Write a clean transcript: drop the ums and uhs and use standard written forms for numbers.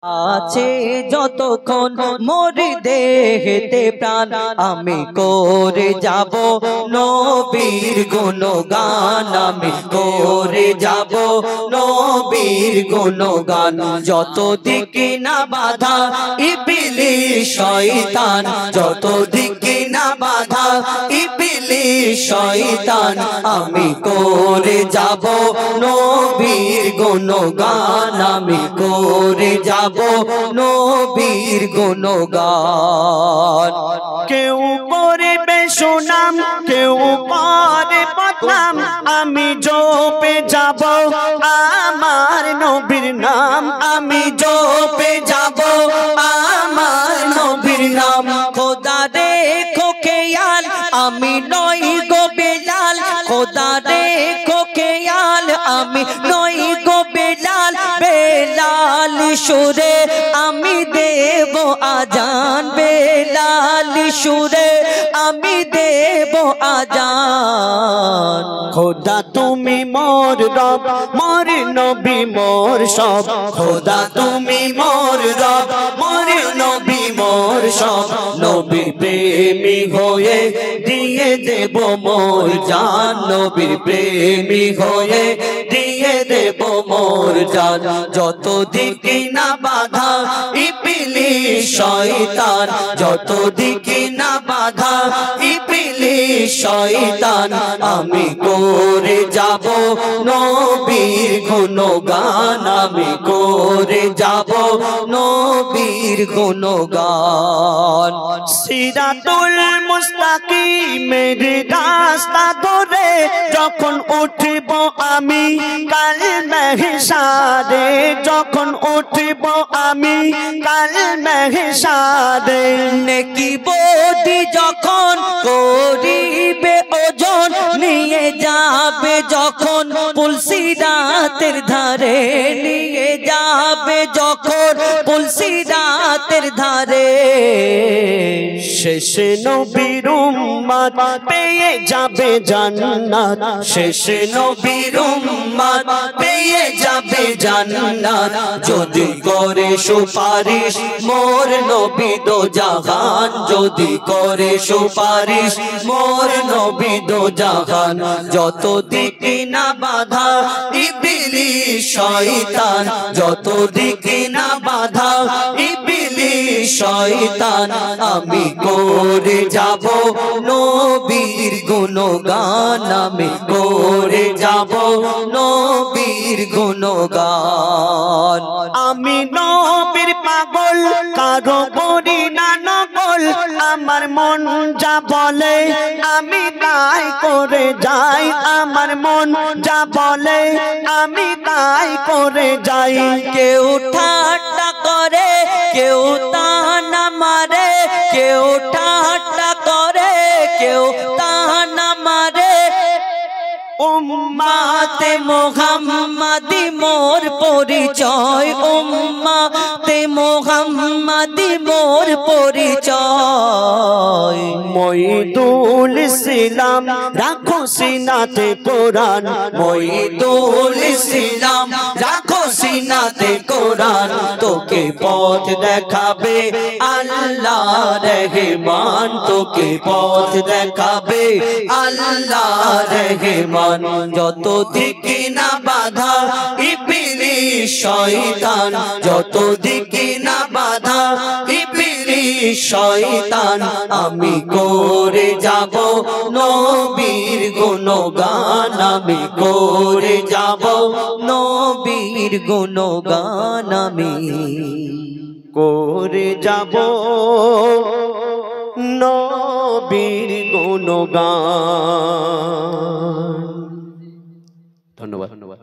আছে যতক্ষণ মোর দেহেতে প্রাণ আমি করে যাব নবীর গুণগান আমি করে যাব নবীর গুণগান যত দিকে না বাধা ইবলিস শয়তান যত দিকে না বাধা ইবলিস শয়তান আমি করে যাব নবীর গুণগান আমি করে যাব নবীর গুণগান কেউ করবে সুনাম কেউ করে বদনাম আমি জপে যাব আমার নবীর নাম আমি জপে যাব আমার নবীর নাম খোদা দেখো খেয়াল আমি নই গো বেলাল খোদা দেখো খেয়াল আমি নই গো বেলাল বেলাল সুরে আমি দেব আজান বেলাল সুরে আমি দেব আজান খোদা তুমি মোর রব মোর নবী মোর সব খোদা তুমি মোর রব মোর নবী মোর সব নবীর প্রেমী হয়ে দিয়ে দেব মোর জান নবীর প্রেমী হয়ে দিয়ে দেব মোর জান যত দিকে না বাধা ইবলিস শয়তান যত দিকে না বাধা ইবলিস শয়তান আমি করে যাব নবীর গুণগান আমি করে যাব নবীর গুণগান সিরাতুল মুস্তাকিমের রাস্তা ধরে যখন উঠব আমি কাল মাহশারে যখন উঠব আমি কাল মাহশারে নেকি বদি যখন করিবে ওজন নিয়ে যাবে যখন পুলসিরাতের ধারে নিয়ে যাবে যখন পুলসিরাতের ধারে শেষে নবীর উম্মত পেয়ে যাবে জান্নাত শেষে নবীর উম্মত পেয়ে যাবে জান্নাত যদি করে সুপারিশ মোর নবী দো জাহান যদি করে সুপারিশ মোর নবী দো জাহান যত দিকে না বাধা ইবলিস শয়তান যত দিকে না বাধা ইবলিস শয়তান আমি করে যাব নবীর গুণগান আমি করে যাব নবীর গুণগান আমি নবীর পাগল কারো করি না নকল আমার মন যা বলে আমি তাই করে যাই আমার মন যা বলে আমি তাই করে যাই কেউ ঠাট্টা করে কেউ তানা মারে কেউ ঠাট্টা করে কেউ তানা মারে উম্মতে মুহাম্মাদি মোর পরিচয় উম্মতে মুহাম্মাদি মোর পরিচয় মঈদুল ইসলাম রাখো সিনাতে কোরআন মঈদুল ইসলাম রাখো সিনাতে কোরআন তোকে পথ দেখাবে আল্লাহ রহমান তোকে পথ দেখাবে আল্লাহ রহমান যত দিকে না বাধা ইবলিস শয়তান যত দিকে না বাধা ইবলিস শয়তান আমি করে যাব নবীর গুণগান আমি করে যাব নবীর গুণগান আমি করে যাব নবীর গুণগান। ধন্যবাদ।